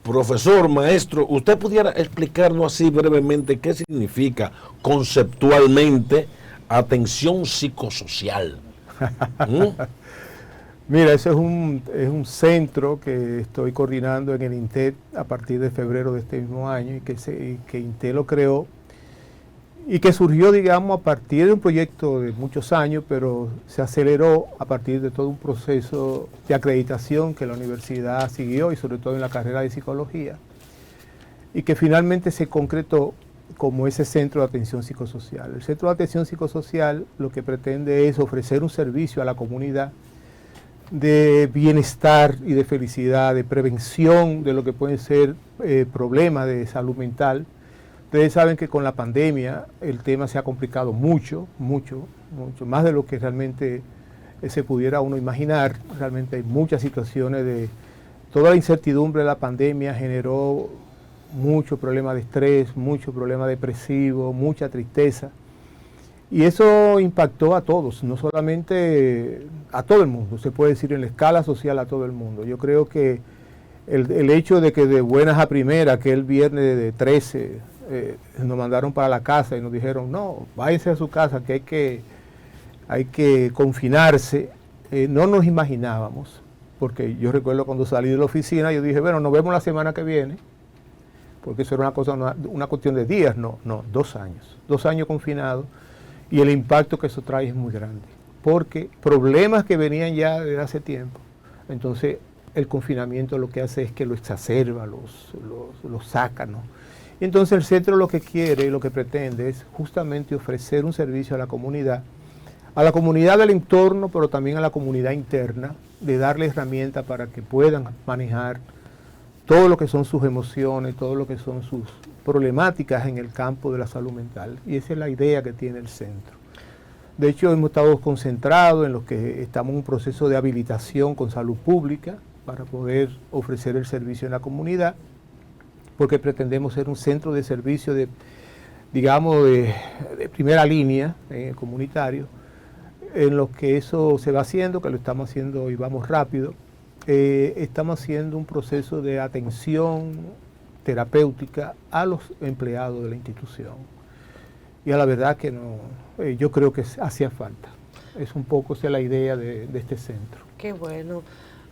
Profesor, maestro, ¿usted pudiera explicarnos así brevemente qué significa conceptualmente atención psicosocial? ¿Mm? Mira, ese es un centro que estoy coordinando en el INTET a partir de febrero de este mismo año y que INTET lo creó y que surgió, digamos, a partir de un proyecto de muchos años, pero se aceleró a partir de todo un proceso de acreditación que la universidad siguió y sobre todo en la carrera de psicología, y que finalmente se concretó como ese centro de atención psicosocial. El centro de atención psicosocial lo que pretende es ofrecer un servicio a la comunidad de bienestar y de felicidad, de prevención de lo que pueden ser problemas de salud mental. Ustedes saben que con la pandemia el tema se ha complicado mucho, más de lo que realmente se pudiera uno imaginar. Realmente hay muchas situaciones de... Toda la incertidumbre de la pandemia generó mucho problema de estrés, mucho problema depresivo, mucha tristeza. Y eso impactó a todos, no solamente a todo el mundo, se puede decir en la escala social a todo el mundo. Yo creo que el hecho de que de buenas a primeras, aquel viernes de 13, nos mandaron para la casa y nos dijeron, no, váyanse a su casa, que hay que confinarse, no nos imaginábamos, porque yo recuerdo cuando salí de la oficina, yo dije, bueno, nos vemos la semana que viene, porque eso era una cuestión de días, no, 2 años confinados, y el impacto que eso trae es muy grande, porque problemas que venían ya desde hace tiempo, entonces el confinamiento lo que hace es que lo exacerba, los saca, ¿no? Y entonces el centro lo que quiere y lo que pretende es justamente ofrecer un servicio a la comunidad del entorno, pero también a la comunidad interna, de darle herramientas para que puedan manejar todo lo que son sus emociones, todo lo que son sus problemáticas en el campo de la salud mental. Y esa es la idea que tiene el centro. De hecho, hemos estado concentrados en lo que estamos en un proceso de habilitación con salud pública para poder ofrecer el servicio en la comunidad, porque pretendemos ser un centro de servicio de primera línea comunitario, en lo que eso se va haciendo, que lo estamos haciendo y vamos rápido. Estamos haciendo un proceso de atención terapéutica a los empleados de la institución. Y a la verdad que no, yo creo que hacía falta. Es un poco esa la idea de este centro. Qué bueno.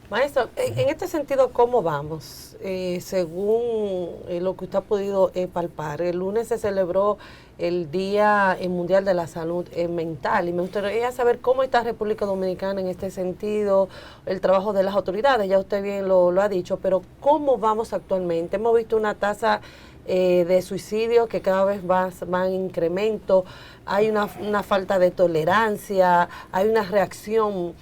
Maestro, en este sentido, ¿cómo vamos? Según lo que usted ha podido palpar, el lunes se celebró el Día Mundial de la Salud Mental y me gustaría saber cómo está República Dominicana en este sentido, el trabajo de las autoridades, ya usted bien lo ha dicho, pero ¿cómo vamos actualmente? Hemos visto una tasa de suicidio que cada vez va en incremento, hay una falta de tolerancia, hay una reacción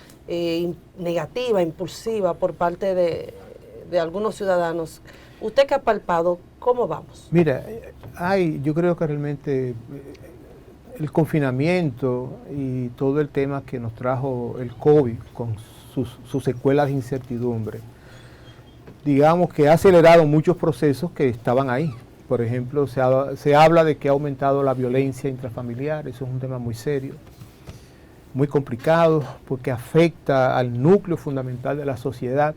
negativa, impulsiva por parte de algunos ciudadanos. ¿Usted qué ha palpado? ¿Cómo vamos? Mira, yo creo que realmente el confinamiento y todo el tema que nos trajo el COVID con sus secuelas de incertidumbre, digamos que ha acelerado muchos procesos que estaban ahí. Por ejemplo, se habla de que ha aumentado la violencia intrafamiliar, eso es un tema muy serio, muy complicado, porque afecta al núcleo fundamental de la sociedad.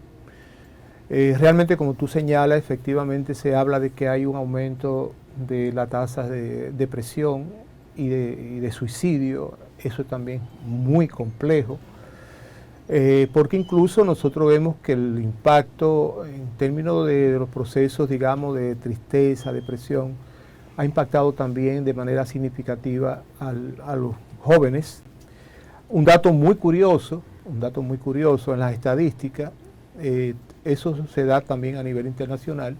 Realmente, como tú señalas, efectivamente se habla de que hay un aumento de la tasa de depresión y de suicidio. Eso también es muy complejo, porque incluso nosotros vemos que el impacto en términos de los procesos, digamos, de tristeza, depresión, ha impactado también de manera significativa a los jóvenes. Un dato muy curioso en las estadísticas, eso se da también a nivel internacional,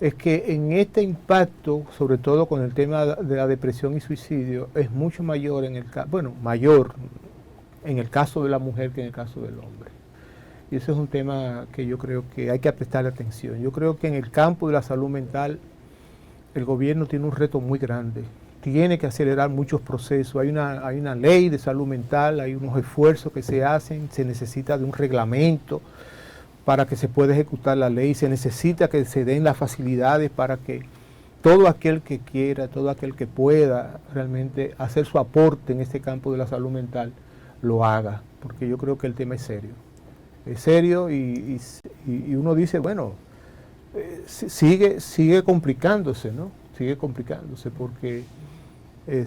es que en este impacto, sobre todo con el tema de la depresión y suicidio, es mucho mayor mayor en el caso de la mujer que en el caso del hombre. Y ese es un tema que yo creo que hay que prestarle atención. Yo creo que en el campo de la salud mental el gobierno tiene un reto muy grande. Tiene que acelerar muchos procesos. Hay una ley de salud mental, hay unos esfuerzos que se hacen, se necesita de un reglamento para que se pueda ejecutar la ley, se necesita que se den las facilidades para que todo aquel que quiera, todo aquel que pueda realmente hacer su aporte en este campo de la salud mental, lo haga, porque yo creo que el tema es serio. Es serio y uno dice, bueno, sigue complicándose, ¿no? Sigue complicándose porque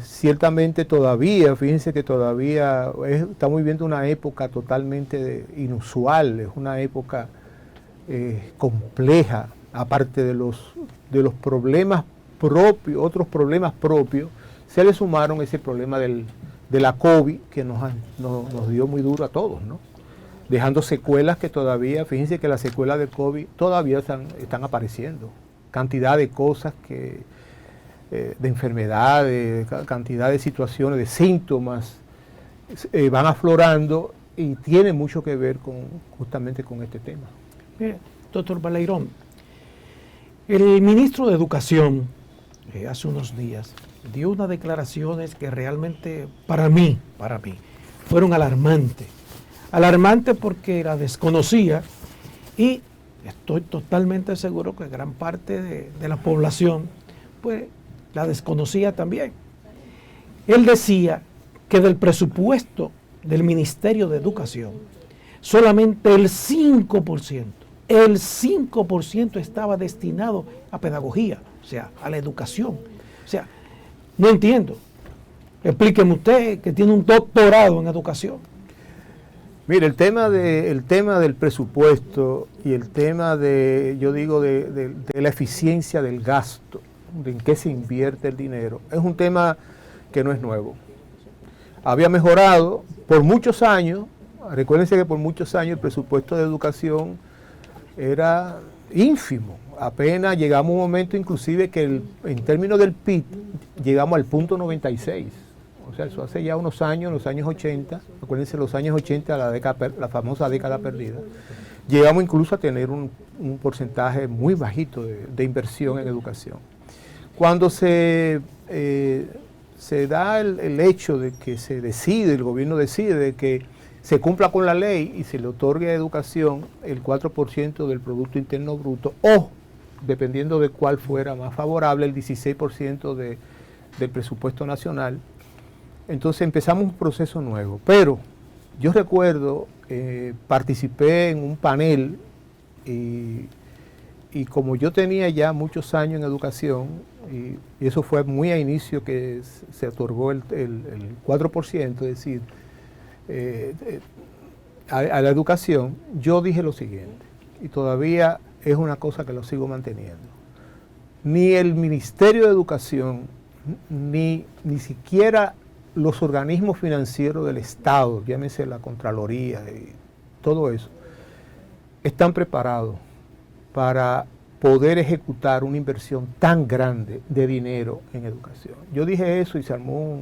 ciertamente todavía, fíjense que todavía estamos viviendo una época totalmente inusual, es una época compleja, aparte de los problemas propios, otros problemas propios, se le sumaron ese problema de la COVID que nos dio muy duro a todos, ¿no? Dejando secuelas que todavía, fíjense que las secuelas del COVID todavía están apareciendo. Cantidad de cosas de enfermedades, cantidad de situaciones, de síntomas, van aflorando y tiene mucho que ver justamente con este tema. Mire, doctor Baleirón, el ministro de Educación hace unos días dio unas declaraciones que realmente para mí, fueron alarmantes. Alarmante porque la desconocía y estoy totalmente seguro que gran parte de la población pues la desconocía también. Él decía que del presupuesto del Ministerio de Educación solamente el 5% estaba destinado a pedagogía, o sea, a la educación. O sea, no entiendo. Explíqueme usted que tiene un doctorado en educación. Mire, el tema del presupuesto y el tema de la eficiencia del gasto, de en qué se invierte el dinero, es un tema que no es nuevo. Había mejorado por muchos años, recuérdense que por muchos años el presupuesto de educación era ínfimo. Apenas llegamos a un momento inclusive que en términos del PIB llegamos al punto 96. O sea, eso hace ya unos años, los años 80, acuérdense los años 80, la famosa década perdida, llegamos incluso a tener un porcentaje muy bajito de inversión en educación. Cuando se da el hecho de que el gobierno decide de que se cumpla con la ley y se le otorgue a educación el 4% del Producto Interno Bruto o, dependiendo de cuál fuera más favorable, el 16% del presupuesto nacional, entonces empezamos un proceso nuevo. Pero yo recuerdo, participé en un panel y como yo tenía ya muchos años en educación, y eso fue muy a inicio que se otorgó el 4%, es decir, a la educación, yo dije lo siguiente, y todavía es una cosa que lo sigo manteniendo. Ni el Ministerio de Educación, ni siquiera los organismos financieros del Estado, llámese la Contraloría y todo eso, están preparados para poder ejecutar una inversión tan grande de dinero en educación. Yo dije eso y se armó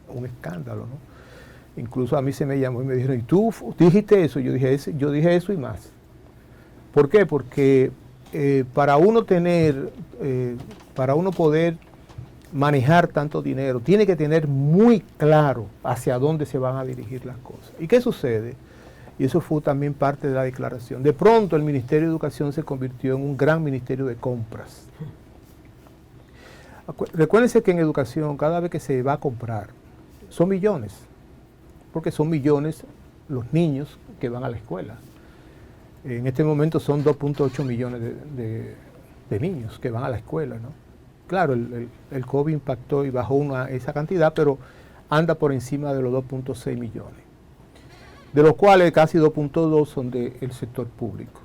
un escándalo, ¿no? Incluso a mí se me llamó y me dijeron, ¿y tú dijiste eso? Yo dije eso y más. ¿Por qué? Porque para uno poder manejar tanto dinero, tiene que tener muy claro hacia dónde se van a dirigir las cosas. ¿Y qué sucede? Y eso fue también parte de la declaración. De pronto el Ministerio de Educación se convirtió en un gran ministerio de compras. Recuérdense que en educación, cada vez que se va a comprar, son millones, porque son millones los niños que van a la escuela. En este momento son 2.8 millones de niños que van a la escuela, ¿no? Claro, el COVID impactó y bajó esa cantidad, pero anda por encima de los 2.6 millones, de los cuales casi 2.2 son del sector público.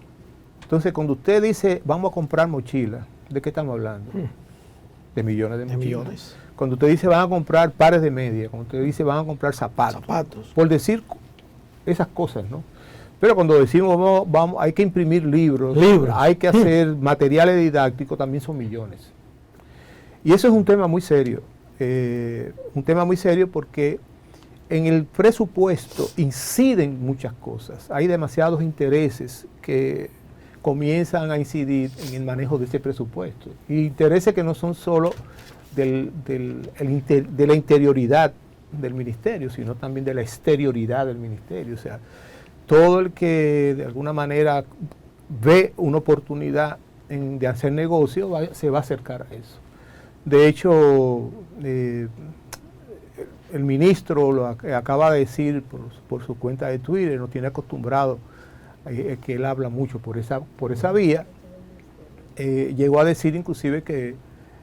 Entonces, cuando usted dice, vamos a comprar mochilas, ¿de qué estamos hablando? De millones de mochilas. Cuando usted dice, van a comprar pares de media, cuando usted dice, van a comprar zapatos. Por decir esas cosas, ¿no? Pero cuando decimos, hay que imprimir libros, hay que hacer materiales didácticos, también son millones. Y eso es un tema muy serio, porque en el presupuesto inciden muchas cosas. Hay demasiados intereses que comienzan a incidir en el manejo de ese presupuesto. Y intereses que no son solo de la interioridad del ministerio, sino también de la exterioridad del ministerio. O sea, todo el que de alguna manera ve una oportunidad de hacer negocio se va a acercar a eso. De hecho, el ministro lo acaba de decir por su cuenta de Twitter, nos tiene acostumbrado que él habla mucho por esa vía, llegó a decir inclusive que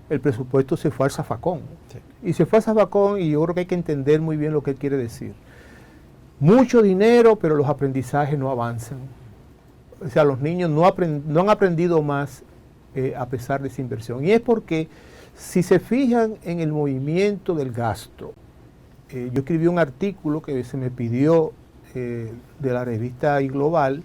el presupuesto se fue al zafacón. Sí. Y se fue al zafacón y yo creo que hay que entender muy bien lo que él quiere decir. Mucho dinero, pero los aprendizajes no avanzan. O sea, los niños no han aprendido más a pesar de esa inversión. Y es porque, si se fijan en el movimiento del gasto, yo escribí un artículo que se me pidió de la revista iGlobal.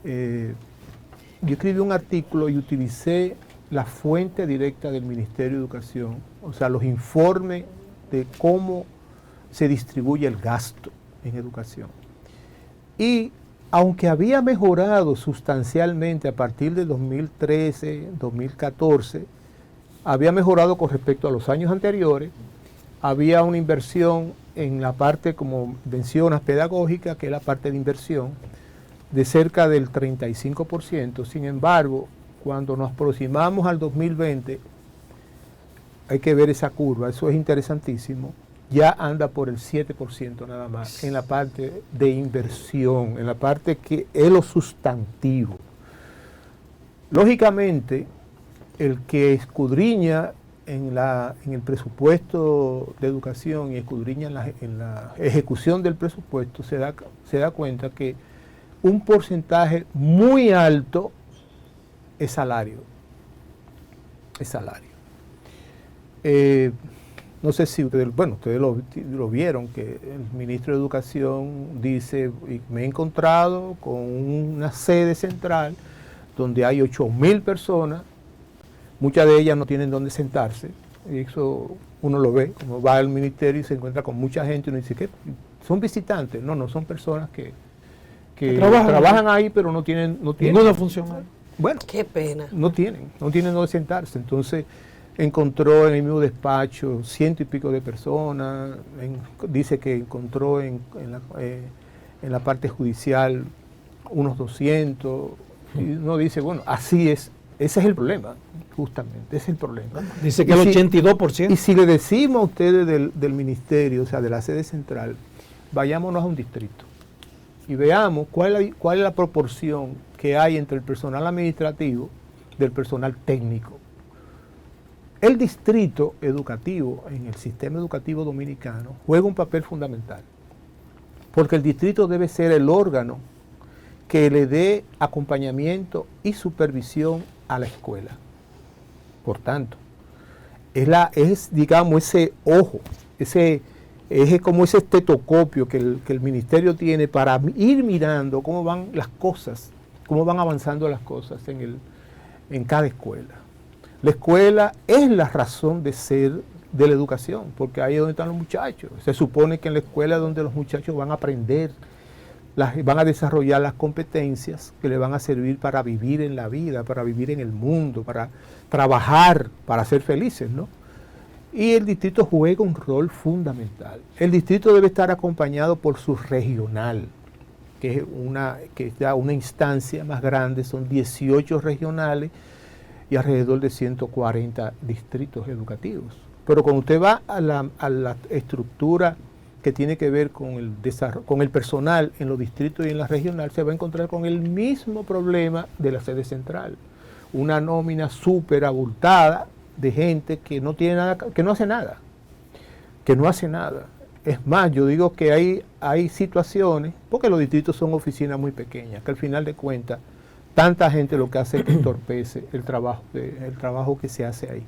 Yo escribí un artículo y utilicé la fuente directa del Ministerio de Educación, o sea, los informes de cómo se distribuye el gasto en educación. Y aunque había mejorado sustancialmente a partir de 2013, 2014, había mejorado con respecto a los años anteriores, había una inversión en la parte, como mencionas, pedagógica, que es la parte de inversión, de cerca del 35%. Sin embargo, cuando nos aproximamos al 2020, hay que ver esa curva, eso es interesantísimo, ya anda por el 7% nada más en la parte de inversión, en la parte que es lo sustantivo. Lógicamente, el que escudriña en el presupuesto de educación y escudriña en la ejecución del presupuesto se da cuenta que un porcentaje muy alto es salario. Es salario. No sé si ustedes lo vieron, que el ministro de Educación dice, me he encontrado con una sede central donde hay 8.000 personas, muchas de ellas no tienen dónde sentarse, y eso uno lo ve, como va al ministerio y se encuentra con mucha gente, y uno dice, ¿qué? ¿Son visitantes? No, son personas que trabajan ahí, pero no tienen ninguna función. Bueno, qué pena. No tienen dónde sentarse. Entonces encontró en el mismo despacho 100 y pico de personas, dice que encontró en la parte judicial unos 200, y uno dice, bueno, así es, ese es el problema, justamente, ese es el problema. Dice que el 82%. Y si le decimos a ustedes del ministerio, o sea, de la sede central, vayámonos a un distrito y veamos cuál es la proporción que hay entre el personal administrativo del personal técnico. El distrito educativo en el sistema educativo dominicano juega un papel fundamental, porque el distrito debe ser el órgano que le dé acompañamiento y supervisión a la escuela. Por tanto, es digamos, ese ojo, es como ese estetoscopio que el ministerio tiene para ir mirando cómo van las cosas, cómo van avanzando las cosas en cada escuela. La escuela es la razón de ser de la educación, porque ahí es donde están los muchachos. Se supone que en la escuela es donde los muchachos van a aprender, van a desarrollar las competencias que le van a servir para vivir en la vida, para vivir en el mundo, para trabajar, para ser felices, ¿no? Y el distrito juega un rol fundamental. El distrito debe estar acompañado por su regional, que es ya una instancia más grande, son 18 regionales y alrededor de 140 distritos educativos. Pero cuando usted va a la estructura que tiene que ver con el personal en los distritos y en la regional, se va a encontrar con el mismo problema de la sede central. Una nómina súper abultada de gente que no tiene nada, que no hace nada. Es más, yo digo que hay situaciones, porque los distritos son oficinas muy pequeñas, que al final de cuentas, tanta gente lo que hace es que entorpece el trabajo que se hace ahí.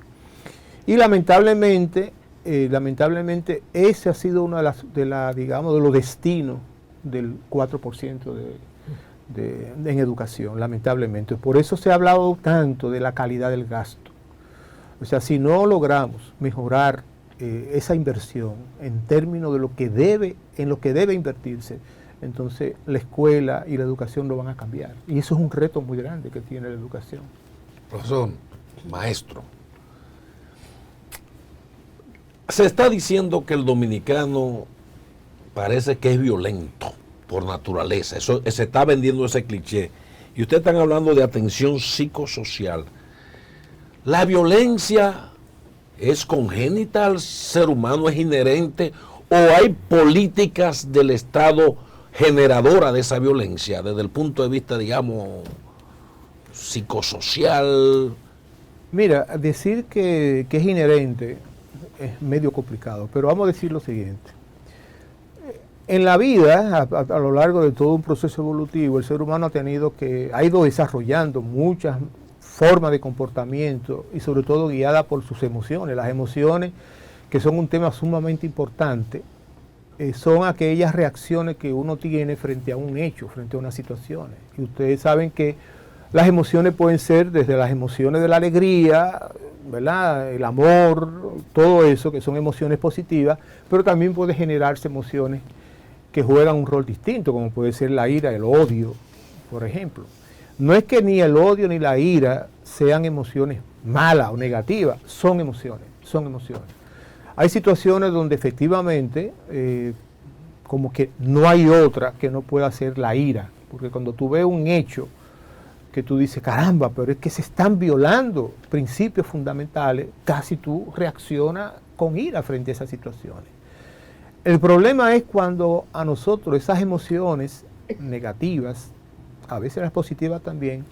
Y lamentablemente ese ha sido uno de los destinos del 4% en educación, lamentablemente. Por eso se ha hablado tanto de la calidad del gasto. O sea, si no logramos mejorar esa inversión en términos de en lo que debe invertirse, entonces la escuela y la educación no van a cambiar. Y eso es un reto muy grande que tiene la educación. Profesor, maestro, se está diciendo que el dominicano parece que es violento por naturaleza. Eso, se está vendiendo ese cliché. Y ustedes están hablando de atención psicosocial. ¿La violencia es congénita al ser humano, es inherente, o hay políticas del Estado generadoras de esa violencia desde el punto de vista, digamos, psicosocial? Mira, decir que es inherente es medio complicado, pero vamos a decir lo siguiente. En la vida, a lo largo de todo un proceso evolutivo, el ser humano ha ido desarrollando muchas formas de comportamiento y sobre todo guiada por sus emociones. Las emociones, que son un tema sumamente importante, son aquellas reacciones que uno tiene frente a un hecho, frente a unas situaciones. Y ustedes saben que las emociones pueden ser desde las emociones de la alegría, ¿verdad?, el amor, todo eso, que son emociones positivas, pero también puede generarse emociones que juegan un rol distinto, como puede ser la ira, el odio, por ejemplo. No es que ni el odio ni la ira sean emociones malas o negativas, son emociones, son emociones. Hay situaciones donde efectivamente como que no hay otra que no pueda ser la ira, porque cuando tú ves un hecho que tú dices, caramba, pero es que se están violando principios fundamentales, casi tú reaccionas con ira frente a esas situaciones. El problema es cuando a nosotros esas emociones negativas, a veces las positivas también,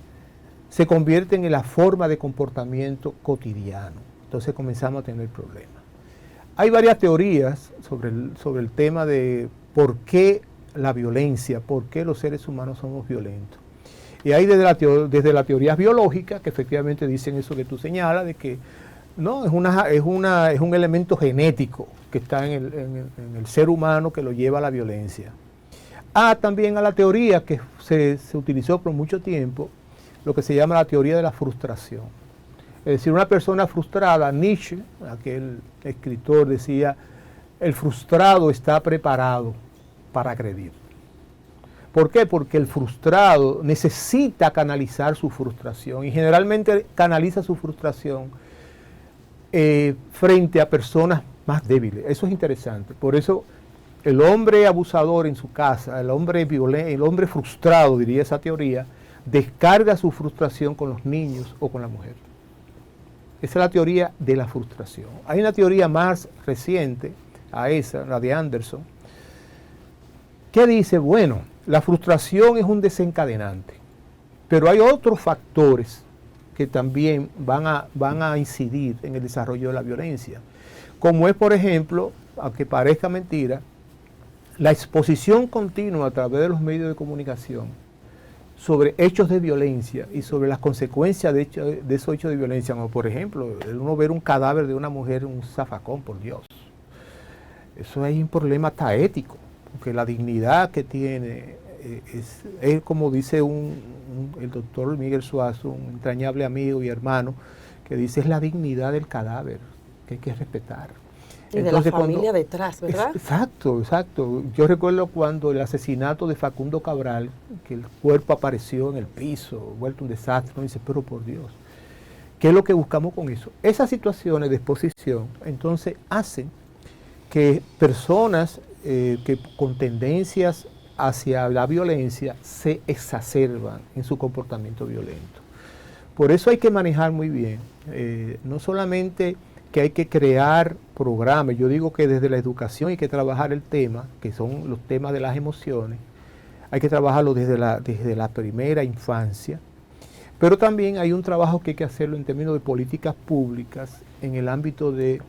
se convierten en la forma de comportamiento cotidiano. Entonces comenzamos a tener problemas. Hay varias teorías sobre el tema de por qué la violencia, por qué los seres humanos somos violentos. Y hay desde la teoría biológica, que efectivamente dicen eso que tú señalas, de que no, es un elemento genético que está en el ser humano que lo lleva a la violencia. También a la teoría que se utilizó por mucho tiempo, lo que se llama la teoría de la frustración. Es decir, una persona frustrada, Nietzsche, aquel escritor, decía, el frustrado está preparado para agredir. ¿Por qué? Porque el frustrado necesita canalizar su frustración y generalmente canaliza su frustración frente a personas más débiles. Eso es interesante. Por eso el hombre abusador en su casa, el hombre violento, el hombre frustrado, diría esa teoría, descarga su frustración con los niños o con la mujer. Esa es la teoría de la frustración. Hay una teoría más reciente a esa, la de Anderson, que dice, bueno, la frustración es un desencadenante, pero hay otros factores que también van a incidir en el desarrollo de la violencia, como es, por ejemplo, aunque parezca mentira, la exposición continua a través de los medios de comunicación sobre hechos de violencia y sobre las consecuencias de esos hechos de violencia, como por ejemplo, uno ver un cadáver de una mujer en un zafacón, por Dios. Eso es un problema hasta ético, porque la dignidad que tiene es como dice el doctor Miguel Suazo, un entrañable amigo y hermano, que dice, es la dignidad del cadáver que hay que respetar. Y entonces, de la familia detrás, ¿verdad? Exacto, exacto. Yo recuerdo cuando el asesinato de Facundo Cabral, que el cuerpo apareció en el piso, vuelto un desastre, uno dice, pero por Dios, ¿qué es lo que buscamos con eso? Esas situaciones de exposición, entonces, hacen que personas que con tendencias hacia la violencia se exacerban en su comportamiento violento. Por eso hay que manejar muy bien, no solamente que hay que crear programas, yo digo que desde la educación hay que trabajar el tema, que son los temas de las emociones, hay que trabajarlo desde la primera infancia, pero también hay un trabajo que hay que hacerlo en términos de políticas públicas en el ámbito de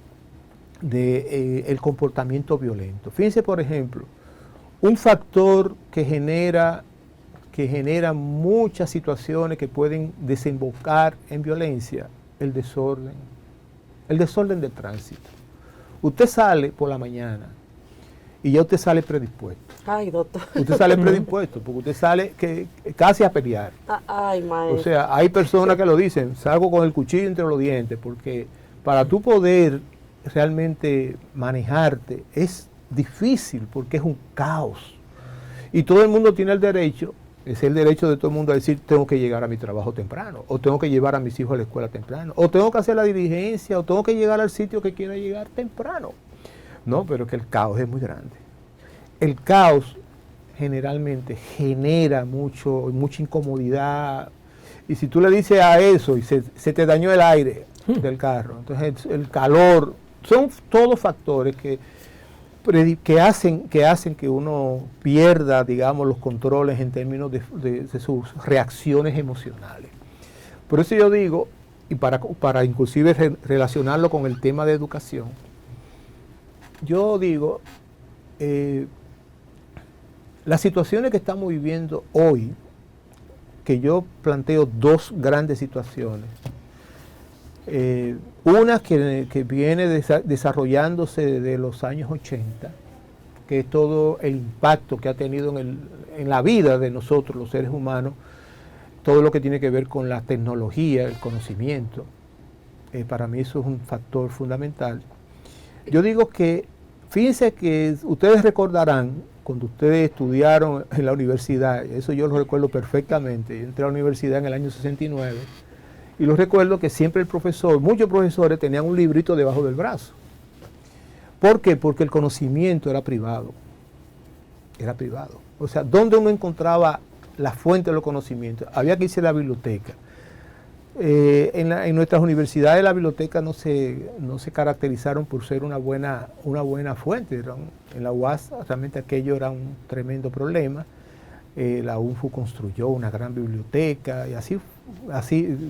el comportamiento violento. Fíjense, por ejemplo, un factor que genera muchas situaciones que pueden desembocar en violencia, el desorden del tránsito. Usted sale por la mañana y ya usted sale predispuesto. Ay, doctor. Usted sale predispuesto porque usted sale casi a pelear. Ay, maestro. O sea, hay personas que lo dicen, salgo con el cuchillo entre los dientes, porque para tú poder realmente manejarte es difícil porque es un caos. Y todo el mundo tiene el derecho, es el derecho de todo el mundo a decir, tengo que llegar a mi trabajo temprano, o tengo que llevar a mis hijos a la escuela temprano, o tengo que hacer la diligencia, o tengo que llegar al sitio que quiera llegar temprano. No, pero que el caos es muy grande. El caos generalmente genera mucha incomodidad, y si tú le dices a eso y se te dañó el aire del carro, entonces el calor, son todos factores que hacen que uno pierda, digamos, los controles en términos de sus reacciones emocionales. Por eso yo digo, y para inclusive relacionarlo con el tema de educación, yo digo, las situaciones que estamos viviendo hoy, que yo planteo dos grandes situaciones. Una que viene desarrollándose desde los años 80, que es todo el impacto que ha tenido en la vida de nosotros, los seres humanos, todo lo que tiene que ver con la tecnología, el conocimiento. Para mí eso es un factor fundamental. Yo digo que, fíjense que ustedes recordarán, cuando ustedes estudiaron en la universidad, eso yo lo recuerdo perfectamente, yo entré a la universidad en el año 69, y lo recuerdo que siempre el profesor, muchos profesores tenían un librito debajo del brazo. ¿Por qué? Porque el conocimiento era privado. Era privado. O sea, ¿dónde uno encontraba la fuente de los conocimientos? Había que irse a la biblioteca. En nuestras universidades las bibliotecas no se caracterizaron por ser una buena fuente. En la UAS realmente aquello era un tremendo problema. La UNFU construyó una gran biblioteca y así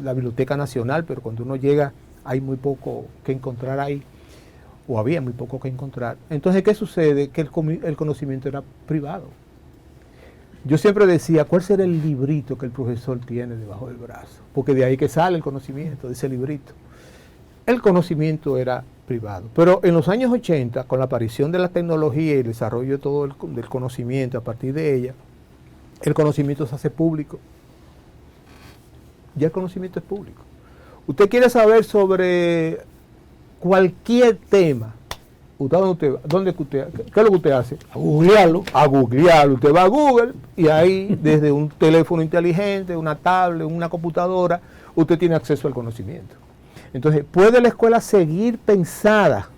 la Biblioteca Nacional, pero cuando uno llega hay muy poco que encontrar ahí, o había muy poco que encontrar. Entonces, ¿qué sucede? Que el conocimiento era privado. Yo siempre decía, ¿cuál será el librito que el profesor tiene debajo del brazo? Porque de ahí que sale el conocimiento, de ese librito. El conocimiento era privado. Pero en los años 80, con la aparición de la tecnología y el desarrollo todo del conocimiento a partir de ella, el conocimiento se hace público. Ya el conocimiento es público. Usted quiere saber sobre cualquier tema. ¿Dónde usted va? ¿Qué es lo que usted hace? A googlearlo. A googlearlo. Usted va a Google y ahí, desde un teléfono inteligente, una tablet, una computadora, usted tiene acceso al conocimiento. Entonces, ¿puede la escuela seguir pensada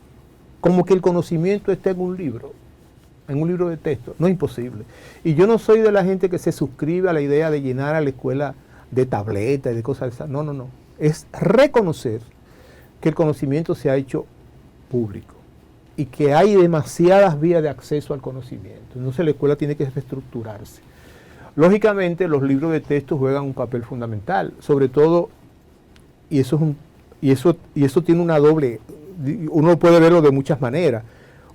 como que el conocimiento esté en un libro de texto? No es imposible. Y yo no soy de la gente que se suscribe a la idea de llenar a la escuela de tabletas y de cosas de esas. No. Es reconocer que el conocimiento se ha hecho público y que hay demasiadas vías de acceso al conocimiento. Entonces la escuela tiene que reestructurarse. Lógicamente los libros de texto juegan un papel fundamental, sobre todo, y eso tiene una doble, uno puede verlo de muchas maneras.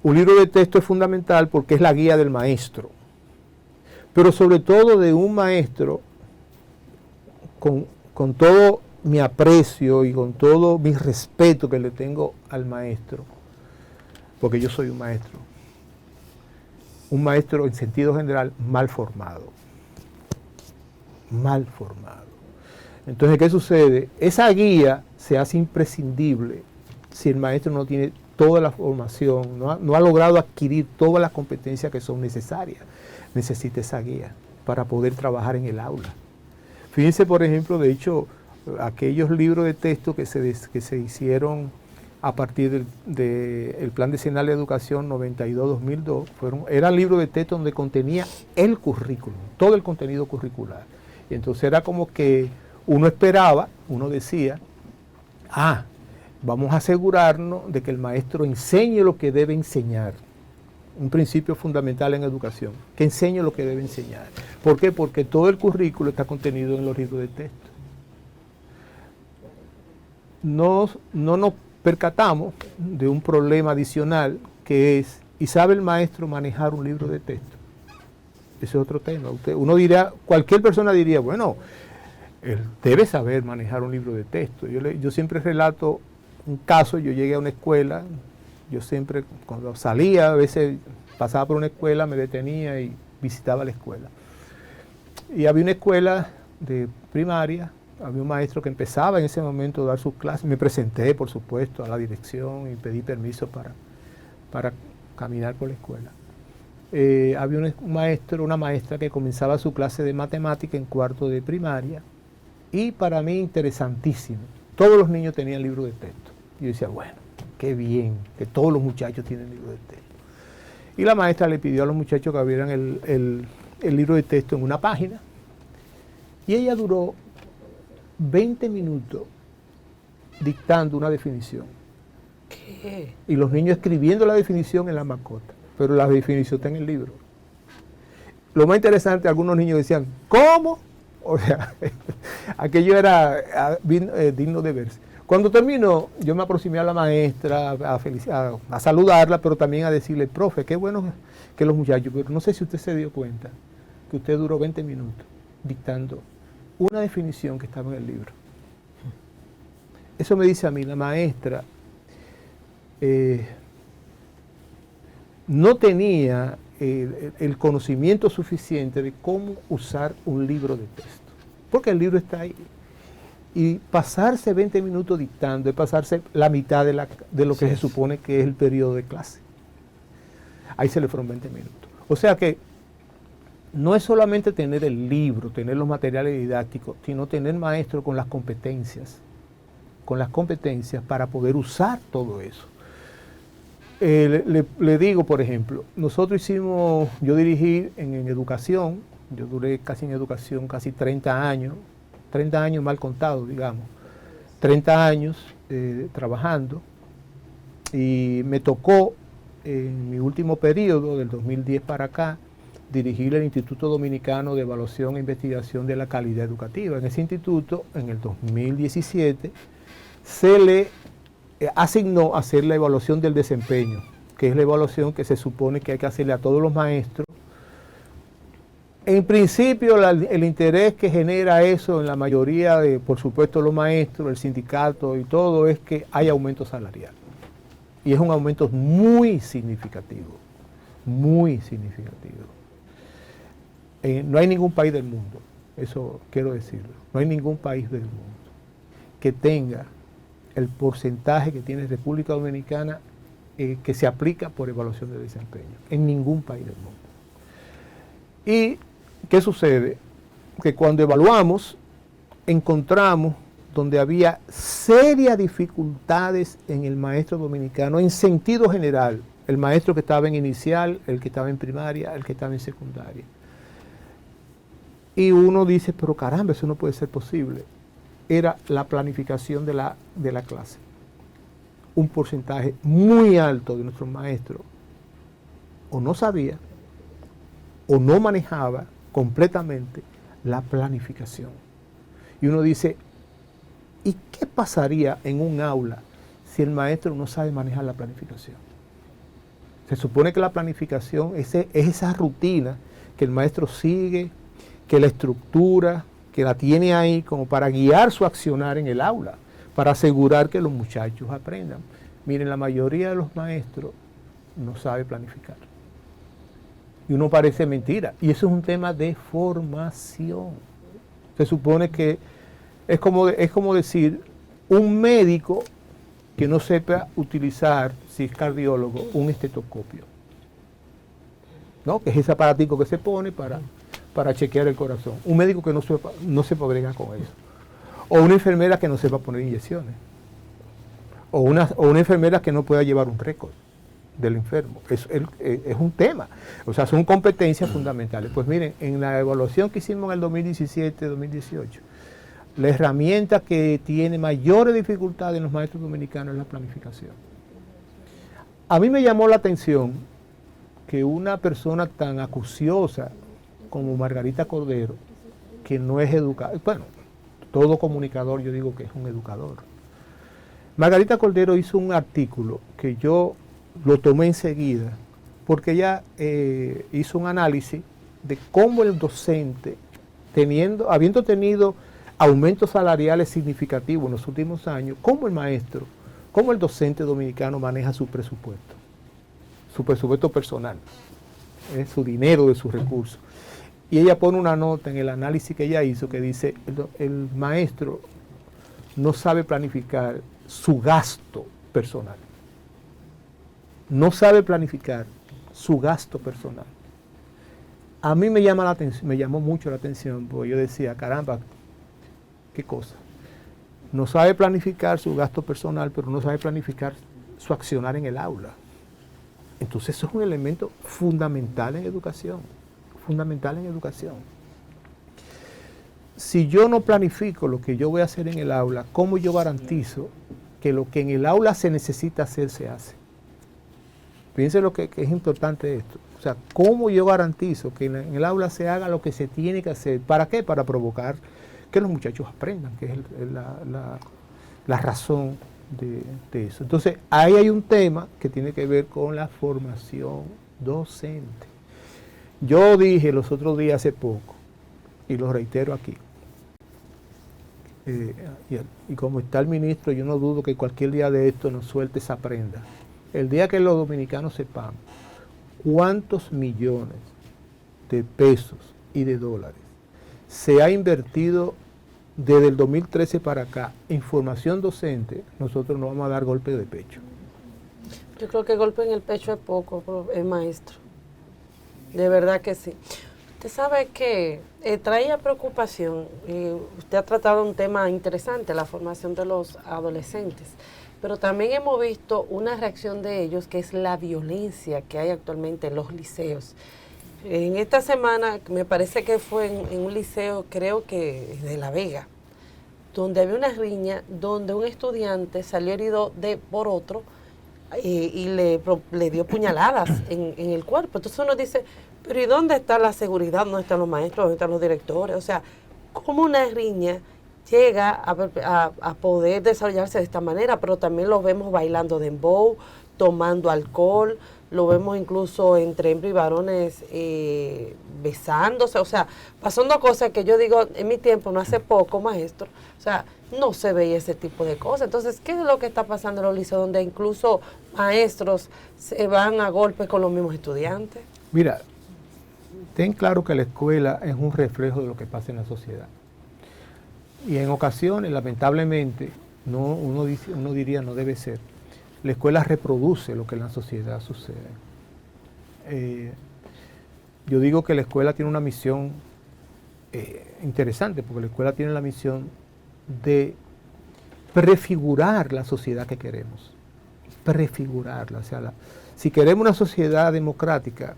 Un libro de texto es fundamental porque es la guía del maestro, pero sobre todo de un maestro con todo mi aprecio y con todo mi respeto que le tengo al maestro, porque yo soy un maestro en sentido general mal formado. Entonces, ¿qué sucede? Esa guía se hace imprescindible si el maestro no tiene toda la formación, no ha logrado adquirir todas las competencias que son necesarias. Necesita esa guía para poder trabajar en el aula. Fíjense, por ejemplo, de hecho, aquellos libros de texto que se hicieron a partir del Plan Decenal de Educación 92-2002, eran libros de texto donde contenía el currículum, todo el contenido curricular. Y entonces era como que uno esperaba, uno decía, vamos a asegurarnos de que el maestro enseñe lo que debe enseñar. Un principio fundamental en educación, que enseñe lo que debe enseñar. ¿Por qué? Porque todo el currículo está contenido en los libros de texto. No nos percatamos de un problema adicional que es, ¿y sabe el maestro manejar un libro de texto? Ese es otro tema. Cualquier persona diría, bueno, él debe saber manejar un libro de texto. Yo siempre relato un caso. Yo llegué a una escuela, yo siempre cuando salía, a veces pasaba por una escuela, me detenía y visitaba la escuela. Y había una escuela de primaria, había un maestro que empezaba en ese momento a dar sus clases. Me presenté, por supuesto, a la dirección y pedí permiso para caminar por la escuela. Había una maestra que comenzaba su clase de matemática en cuarto de primaria, y para mí interesantísimo. Todos los niños tenían libro de texto. Y yo decía, bueno, qué bien que todos los muchachos tienen libro de texto. Y la maestra le pidió a los muchachos que abrieran el libro de texto en una página, y ella duró 20 minutos dictando una definición. ¿Qué? Y los niños escribiendo la definición en la macota, pero la definición está en el libro. Lo más interesante, algunos niños decían, ¿cómo? O sea, aquello era digno de verse. Cuando terminó, yo me aproximé a la maestra a saludarla, pero también a decirle, profe, qué bueno que los muchachos, pero no sé si usted se dio cuenta que usted duró 20 minutos dictando una definición que estaba en el libro. Eso me dice a mí, la maestra no tenía el conocimiento suficiente de cómo usar un libro de texto, porque el libro está ahí. Y pasarse 20 minutos dictando es pasarse la mitad de lo que se supone que es el periodo de clase. Ahí se le fueron 20 minutos. O sea que no es solamente tener el libro, tener los materiales didácticos, sino tener maestros con las competencias para poder usar todo eso. Le digo, por ejemplo, yo dirigí en educación, yo duré casi en educación casi 30 años mal contados, digamos, 30 años trabajando, y me tocó en mi último periodo, del 2010 para acá, dirigir el Instituto Dominicano de Evaluación e Investigación de la Calidad Educativa. En ese instituto, en el 2017, se le asignó hacer la evaluación del desempeño, que es la evaluación que se supone que hay que hacerle a todos los maestros. En principio, el interés que genera eso en la mayoría de, por supuesto, los maestros, el sindicato y todo, es que hay aumento salarial. Y es un aumento muy significativo, muy significativo. No hay ningún país del mundo, eso quiero decirlo, no hay ningún país del mundo que tenga el porcentaje que tiene República Dominicana que se aplica por evaluación de desempeño, en ningún país del mundo. ¿Y qué sucede? Que cuando evaluamos, encontramos donde había serias dificultades en el maestro dominicano, en sentido general, el maestro que estaba en inicial, el que estaba en primaria, el que estaba en secundaria. Y uno dice, pero caramba, eso no puede ser posible. Era la planificación de la clase. Un porcentaje muy alto de nuestros maestros o no sabía o no manejaba completamente la planificación. Y uno dice, ¿y qué pasaría en un aula si el maestro no sabe manejar la planificación? Se supone que la planificación es esa rutina que el maestro sigue, que la estructura, que la tiene ahí como para guiar su accionar en el aula, para asegurar que los muchachos aprendan. Miren, la mayoría de los maestros no sabe planificar. Y uno parece mentira. Y eso es un tema de formación. Se supone que es como decir, un médico que no sepa utilizar, si es cardiólogo, un estetoscopio. ¿No? Que es ese aparatico que se pone para chequear el corazón. Un médico que no sepa bregar con eso. O una enfermera que no sepa poner inyecciones. O una enfermera que no pueda llevar un récord del enfermo. Es un tema. O sea, son competencias fundamentales. Pues miren, en la evaluación que hicimos en el 2017-2018, la herramienta que tiene mayores dificultades en los maestros dominicanos es la planificación. A mí me llamó la atención que una persona tan acuciosa como Margarita Cordero, que no es educador, bueno, todo comunicador yo digo que es un educador. Margarita Cordero hizo un artículo que yo lo tomé enseguida, porque ella hizo un análisis de cómo el docente, habiendo tenido aumentos salariales significativos en los últimos años, cómo el docente dominicano maneja su presupuesto personal, su dinero, de sus recursos. Y ella pone una nota en el análisis que ella hizo que dice, el maestro no sabe planificar su gasto personal. No sabe planificar su gasto personal. A mí me llamó mucho la atención, porque yo decía, caramba, qué cosa. No sabe planificar su gasto personal, pero no sabe planificar su accionar en el aula. Entonces eso es un elemento fundamental en educación. Fundamental en educación. Si yo no planifico lo que yo voy a hacer en el aula, ¿cómo yo garantizo que lo que en el aula se necesita hacer se hace? Fíjense lo que es importante esto. O sea, ¿cómo yo garantizo que en el aula se haga lo que se tiene que hacer? ¿Para qué? Para provocar que los muchachos aprendan, que es la razón de eso. Entonces, ahí hay un tema que tiene que ver con la formación docente. Yo dije los otros días hace poco, y lo reitero aquí, y como está el ministro, yo no dudo que cualquier día de esto nos suelte esa prenda. El día que los dominicanos sepamos cuántos millones de pesos y de dólares se ha invertido desde el 2013 para acá en formación docente, nosotros nos vamos a dar golpe de pecho. Yo creo que golpe en el pecho es poco, maestro. De verdad que sí. Usted sabe que traía preocupación, usted ha tratado un tema interesante, la formación de los adolescentes, pero también hemos visto una reacción de ellos que es la violencia que hay actualmente en los liceos. En esta semana, me parece que fue en un liceo, creo que de La Vega, donde había una riña, donde un estudiante salió herido por otro y le dio puñaladas en el cuerpo. Entonces uno dice, pero ¿y dónde está la seguridad? ¿Dónde están los maestros? ¿Dónde están los directores? O sea, ¿cómo una riña llega a poder desarrollarse de esta manera? Pero también los vemos bailando dembow, tomando alcohol, lo vemos incluso entre hembras y varones besándose, o sea, pasando cosas que yo digo, en mi tiempo, no hace poco, maestro, o sea, no se veía ese tipo de cosas. Entonces, ¿qué es lo que está pasando en los liceos donde incluso maestros se van a golpes con los mismos estudiantes? Mira, ten claro que la escuela es un reflejo de lo que pasa en la sociedad. Y en ocasiones, lamentablemente, uno diría no debe ser. La escuela reproduce lo que en la sociedad sucede. Yo digo que la escuela tiene una misión interesante, porque la escuela tiene la misión de prefigurar la sociedad que queremos. Prefigurarla. O sea, si queremos una sociedad democrática,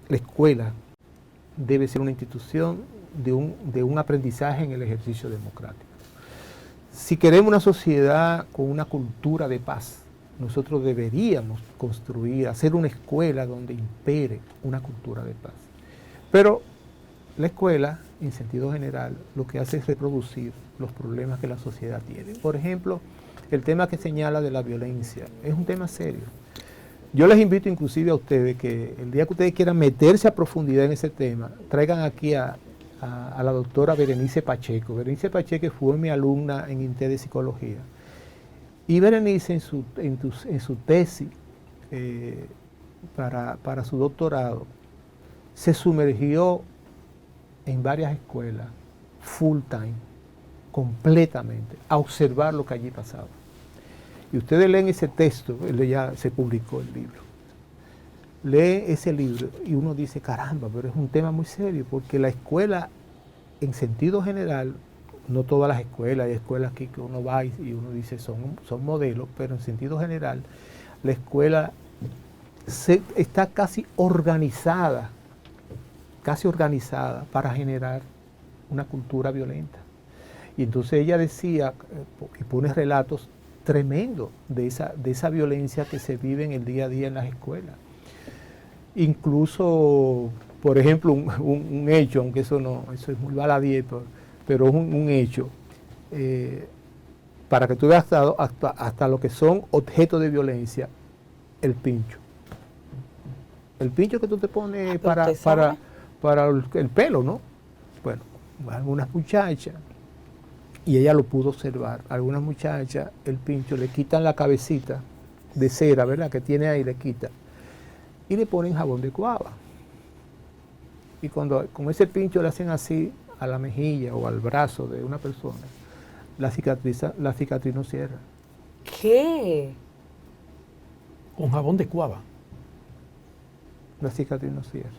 la escuela debe ser una institución de un aprendizaje en el ejercicio democrático. Si queremos una sociedad con una cultura de paz, nosotros deberíamos construir, hacer una escuela donde impere una cultura de paz. Pero la escuela, en sentido general, lo que hace es reproducir los problemas que la sociedad tiene. Por ejemplo, el tema que señala de la violencia es un tema serio. Yo les invito inclusive a ustedes que el día que ustedes quieran meterse a profundidad en ese tema, traigan aquí a la doctora Berenice Pacheco. Berenice Pacheco fue mi alumna en INTE de Psicología. Y Berenice en su tesis para su doctorado se sumergió en varias escuelas, full time, completamente, a observar lo que allí pasaba. Y ustedes leen ese texto, ya se publicó el libro. Lee ese libro y uno dice, caramba, pero es un tema muy serio, porque la escuela, en sentido general, no todas las escuelas, hay escuelas aquí que uno va y uno dice son modelos, pero en sentido general, la escuela está casi organizada para generar una cultura violenta. Y entonces ella decía, y pone relatos tremendos de esa violencia que se vive en el día a día en las escuelas. Incluso, por ejemplo, un hecho, aunque eso es muy baladí, pero es un hecho, para que tú veas hasta lo que son objetos de violencia, el pincho. El pincho que tú te pones para el pelo, ¿no? Bueno, algunas muchachas, y ella lo pudo observar, algunas muchachas, el pincho, le quitan la cabecita de cera, ¿verdad?, que tiene ahí, le quitan, y le ponen jabón de cuava. Y cuando con ese pincho le hacen así a la mejilla o al brazo de una persona, la cicatriz no cierra. ¿Qué? Con jabón de cuava. La cicatriz no cierra.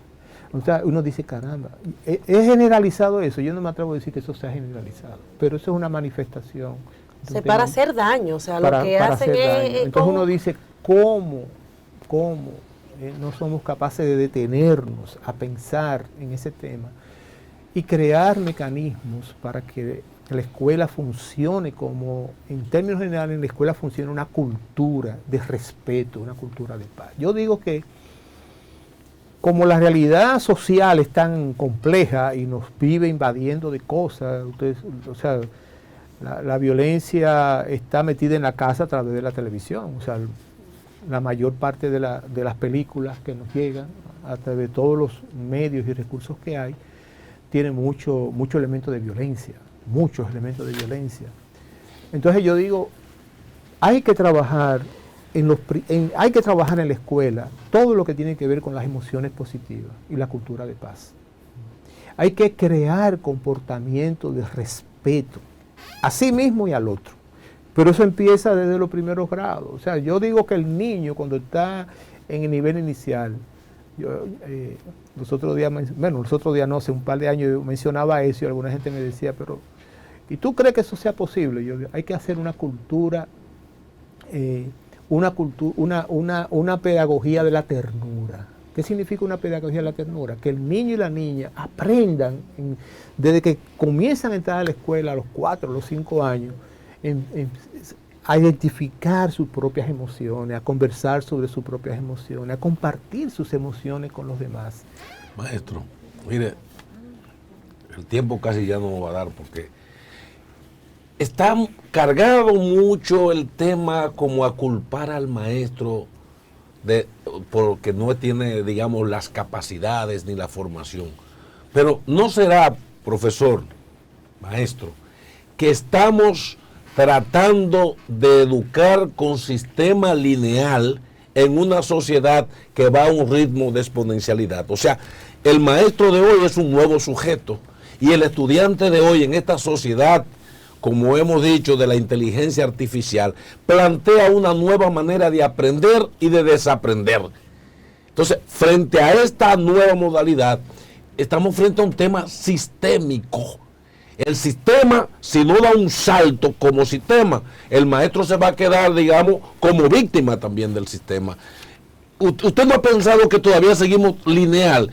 O sea, uno dice, caramba, ¿es generalizado eso? Yo no me atrevo a decir que eso sea generalizado, pero eso es una manifestación. Para hacer daño, o sea, lo que hacen es... Entonces uno dice, ¿cómo no somos capaces de detenernos a pensar en ese tema y crear mecanismos para que la escuela funcione como, en términos generales, en la escuela funcione una cultura de respeto, una cultura de paz? Yo digo que como la realidad social es tan compleja y nos vive invadiendo de cosas, o sea, la violencia está metida en la casa a través de la televisión. O sea, la mayor parte de las películas que nos llegan a través de todos los medios y recursos que hay, tienen mucho elemento de violencia, muchos elementos de violencia. Entonces yo digo, hay que trabajar hay que trabajar en la escuela todo lo que tiene que ver con las emociones positivas y la cultura de paz. Hay que crear comportamientos de respeto a sí mismo y al otro. Pero eso empieza desde los primeros grados. O sea, yo digo que el niño cuando está en el nivel inicial, los otros días no, hace un par de años yo mencionaba eso y alguna gente me decía, pero ¿y tú crees que eso sea posible? Yo digo, hay que hacer una cultura, una pedagogía de la ternura. ¿Qué significa una pedagogía de la ternura? Que el niño y la niña aprendan desde que comienzan a entrar a la escuela a los 4, a los 5 años, a identificar sus propias emociones, a conversar sobre sus propias emociones, a compartir sus emociones con los demás. Maestro, mire, el tiempo casi ya no va a dar porque está cargado mucho el tema como a culpar al maestro porque no tiene, digamos, las capacidades ni la formación. Pero no será, profesor, maestro, que estamos tratando de educar con sistema lineal en una sociedad que va a un ritmo de exponencialidad. O sea, el maestro de hoy es un nuevo sujeto y el estudiante de hoy en esta sociedad, como hemos dicho, de la inteligencia artificial, plantea una nueva manera de aprender y de desaprender. Entonces, frente a esta nueva modalidad, estamos frente a un tema sistémico. El sistema, si no da un salto como sistema, el maestro se va a quedar, digamos, como víctima también del sistema. ¿Usted no ha pensado que todavía seguimos lineal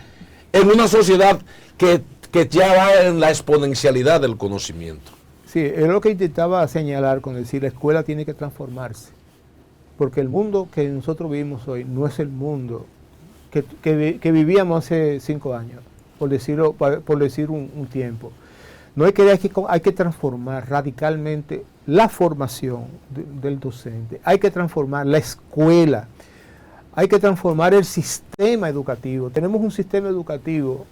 en una sociedad que ya va en la exponencialidad del conocimiento? Sí, es lo que intentaba señalar con decir la escuela tiene que transformarse, porque el mundo que nosotros vivimos hoy no es el mundo que vivíamos hace 5 años, por decir un tiempo. No hay que transformar radicalmente la formación del docente, hay que transformar la escuela, hay que transformar el sistema educativo. Tenemos un sistema educativo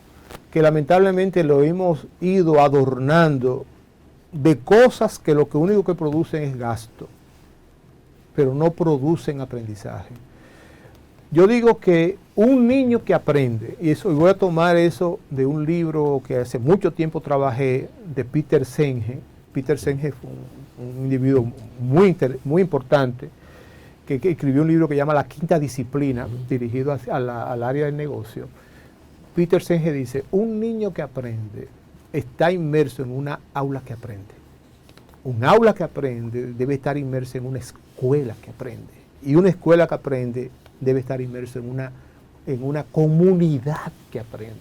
que lamentablemente lo hemos ido adornando de cosas que lo único que producen es gasto, pero no producen aprendizaje. Yo digo que un niño que aprende, y voy a tomar eso de un libro que hace mucho tiempo trabajé, de Peter Senge. Peter Senge fue un individuo muy importante, que escribió un libro que llama La Quinta Disciplina, dirigido al área del negocio. Peter Senge dice, un niño que aprende está inmerso en una aula que aprende. Un aula que aprende debe estar inmerso en una escuela que aprende. Y una escuela que aprende debe estar inmerso en una comunidad que aprende.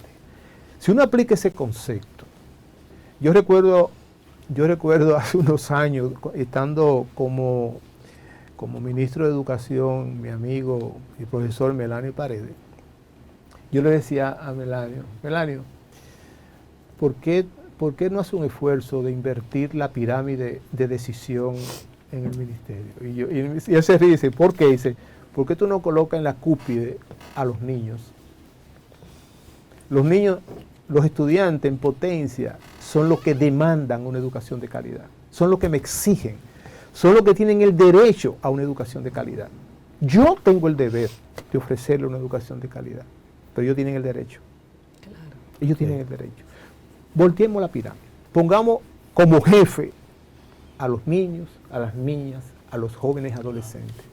Si uno aplica ese concepto, yo recuerdo hace unos años, estando como ministro de Educación, mi amigo y profesor Melanio Paredes, yo le decía a Melanio, ¿por qué no hace un esfuerzo de invertir la pirámide de decisión en el ministerio? Y él se ríe y dice, ¿por qué? Dice, ¿por qué tú no colocas en la cúspide a los niños? Los niños, los estudiantes en potencia, son los que demandan una educación de calidad, son los que me exigen, son los que tienen el derecho a una educación de calidad. Yo tengo el deber de ofrecerle una educación de calidad, pero ellos tienen el derecho. Claro. Ellos tienen el derecho. Volteemos la pirámide. Pongamos como jefe a los niños, a las niñas, a los jóvenes adolescentes.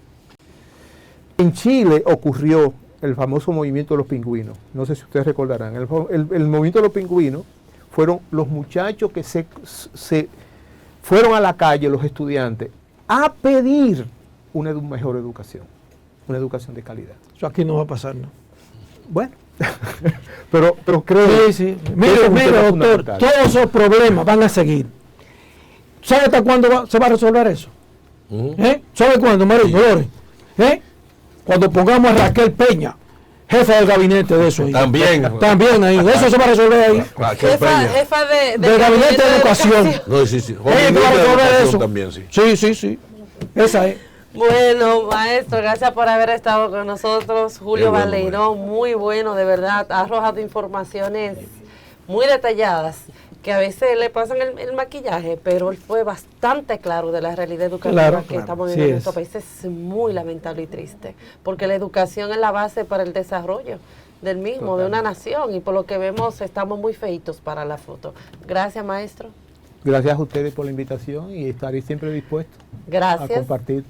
En Chile ocurrió el famoso movimiento de los pingüinos. No sé si ustedes recordarán. El movimiento de los pingüinos fueron los muchachos que se fueron a la calle, los estudiantes, a pedir una mejor educación, una educación de calidad. Eso aquí no va a pasar, ¿no? Bueno, pero creo... Sí. Mire, doctor, todos esos problemas van a seguir. ¿Sabe hasta cuándo se va a resolver eso? ¿Sabe cuándo, Mario Dolores? Cuando pongamos a Raquel Peña jefa del gabinete de eso. Ahí. También ahí. Eso se va a resolver ahí. Jefa del gabinete de educación. No, sí. Ella va a resolver eso. También, sí. Sí. Esa es. Bueno, maestro, gracias por haber estado con nosotros. Julio Baleirón, muy bueno, de verdad. Ha arrojado informaciones muy detalladas que a veces le pasan el maquillaje, pero él fue bastante claro de la realidad educativa que estamos viviendo en nuestro país. Es muy lamentable y triste, porque la educación es la base para el desarrollo del mismo, de una nación, y por lo que vemos estamos muy feitos para la foto. Gracias, maestro. Gracias a ustedes por la invitación y estaré siempre dispuesto Gracias. a compartir.